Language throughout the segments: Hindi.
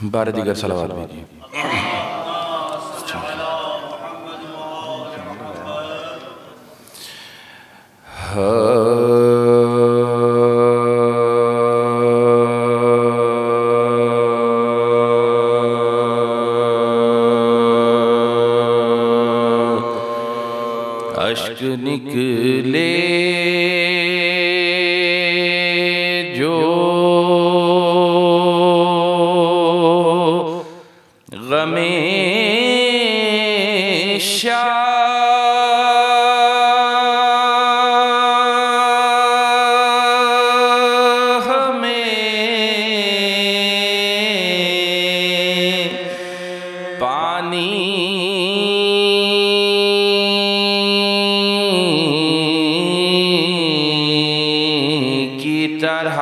12 दीगर सलावत भेजिए। अश्क निकले जो गमे शाह में पानी की तरह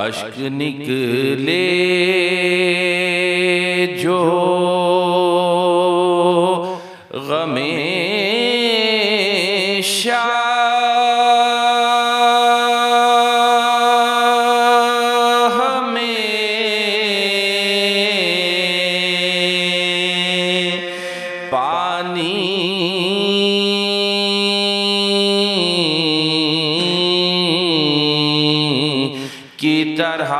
अश्क निकले जो गमे शाह में पानी की तरह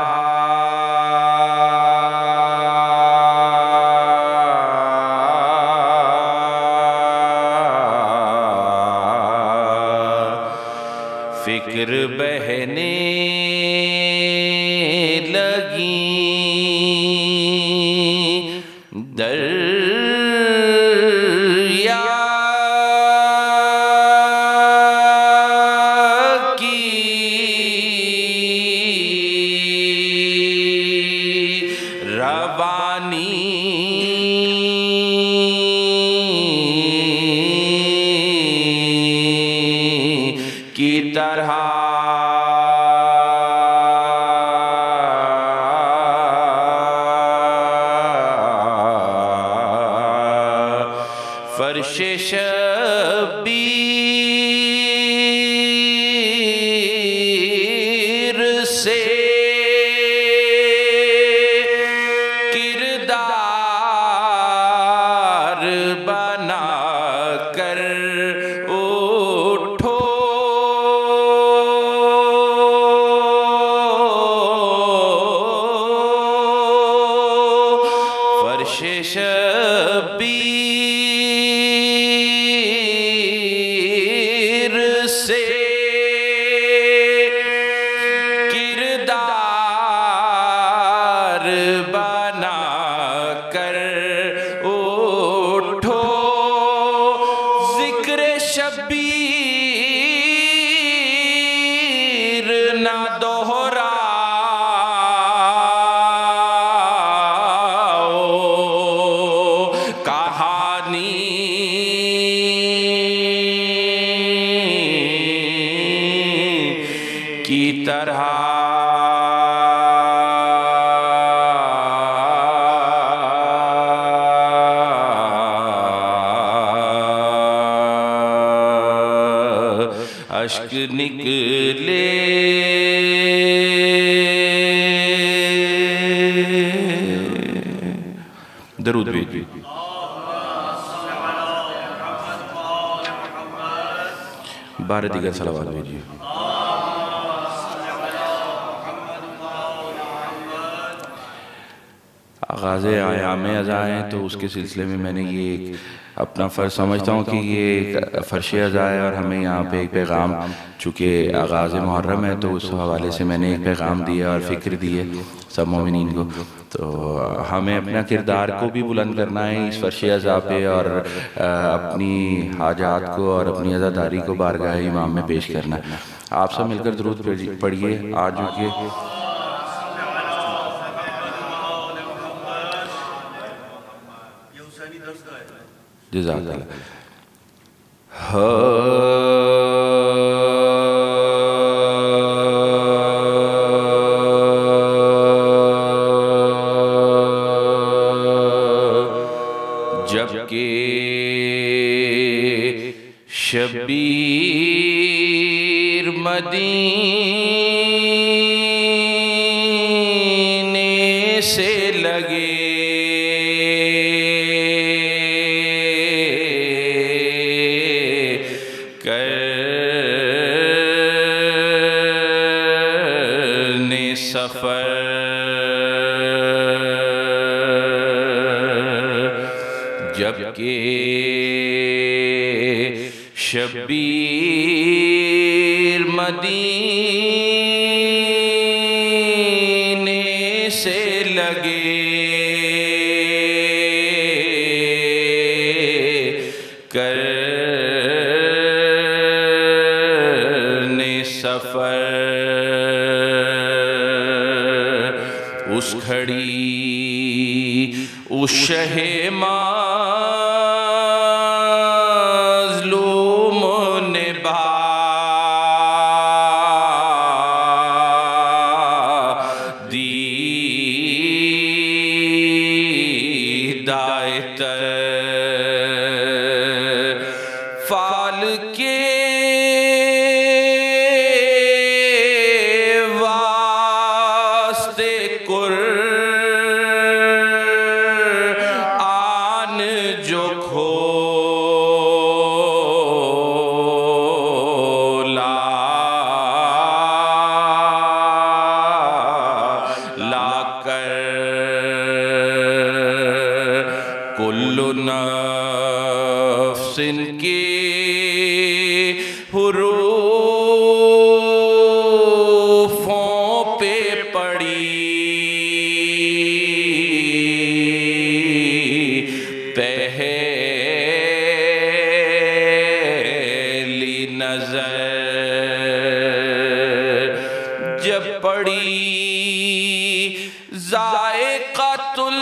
फिक्र बहने लगी दरिया की रवानी की तरह फर्शे शबीर से किरदार बना कर उठो फर्शे शबीर से किरदार बना कर उठो जिक्र शबीर ना दोहराओ कहानी की तरह अश्क निकले दरूद भेजिए। 12 दीगर सलावत भेजिए। आगाज़ आयाम अज़ा है तो उसके सिलसिले में मैंने ये अपना फ़र्ज़ समझता हूँ कि ये फ़र्श अज़ा है और हमें यहाँ पे एक पैगाम, चूँकि आगाज़ मुहर्रम है तो उस हवाले से मैंने एक पैगाम दिया और फ़िक्र दी है सब मोमिनीन को। तो हमें अपना किरदार को भी बुलंद करना है इस फ़र्श अज़ा पे और अपनी हाजात को और अपनी अज़ादारी को बारगाह इमाम में पेश करना है। आप सब मिलकर दुरूद पढ़िए। आज के जबकि शबीर मदीने से लगे करने सफर, जबकि शबीर मदीने से लगे करने सफर। उस घड़ी उस शहे माज़लूम ने दीदाए तर फाल के वास्ते कुरआन जो खोला लाकर कुल्लु नफ्सिन की हुरूफों पे पड़ी पहली नजर जब पड़ी ज़ायक़तुल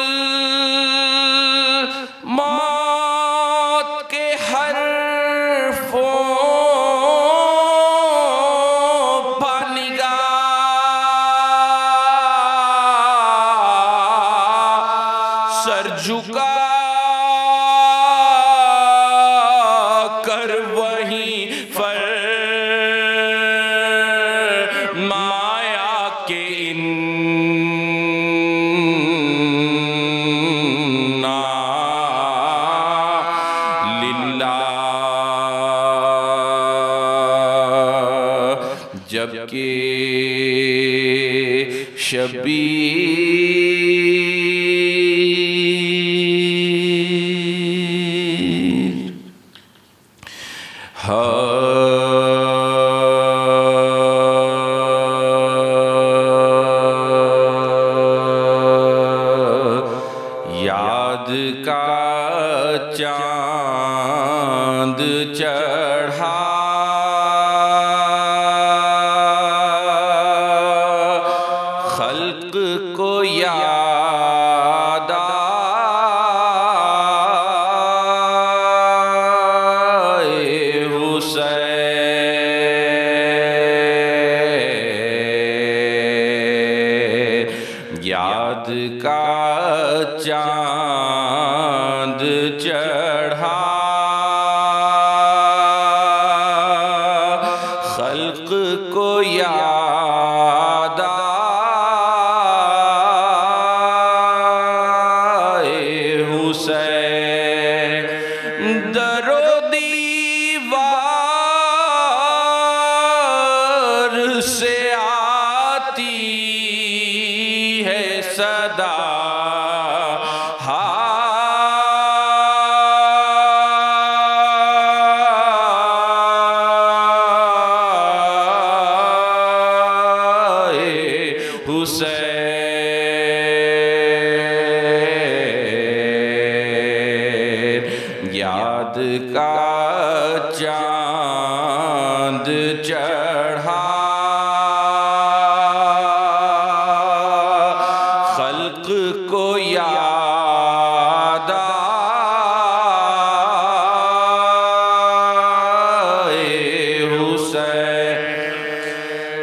मौत के हर्फों पर निगाह सर झुका कर वहीं फरमाया के इन्ना लिल्लाह। जबकि याद का चांद चढ़ा खल्क को याद आए हुसैन। याद का चांद चढ़ा खल्क को याद आए हुसैन। दरो दीवार से आती है सदा हुसैन। याद का चांद चढ़ा खल्क को याद आए हुसैन।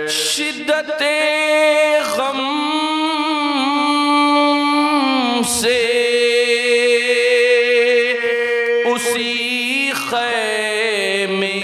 शिद्दते गम से उसी खैमे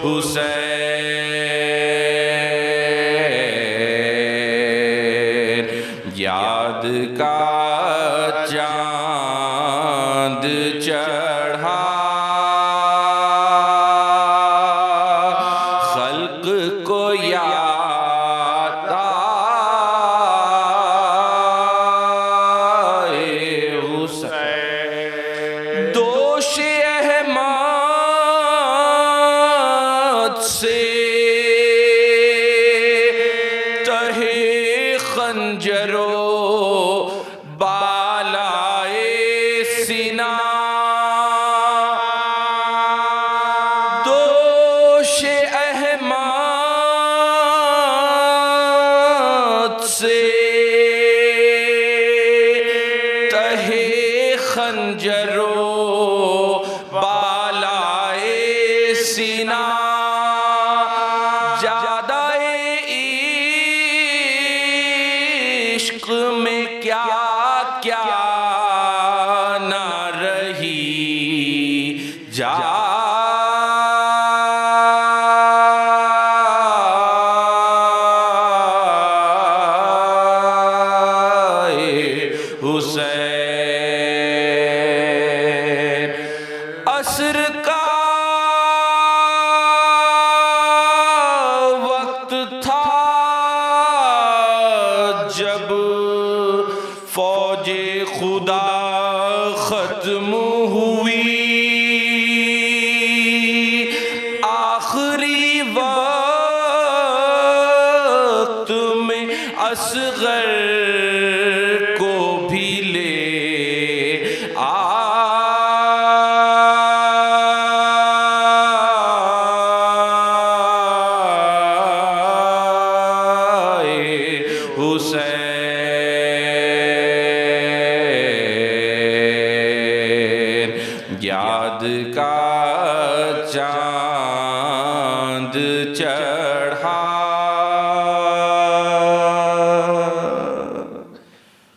हुसैन, याद का चांद चढ़ा, खल्क को याद आए हुसैन। दोष अहमद से तहे खंजरो बालाए सीना, दोष अहमद से तहे खंजरो बालाए सीना, ज्यादा इश्क में क्या क्या ना रही जाए हुसैन। असर का वक्त था जब फौजे खुदा खत्म हुई, आखिरी वक्त में असगर को भी ले हुसैन, याद का चांद चढ़ा,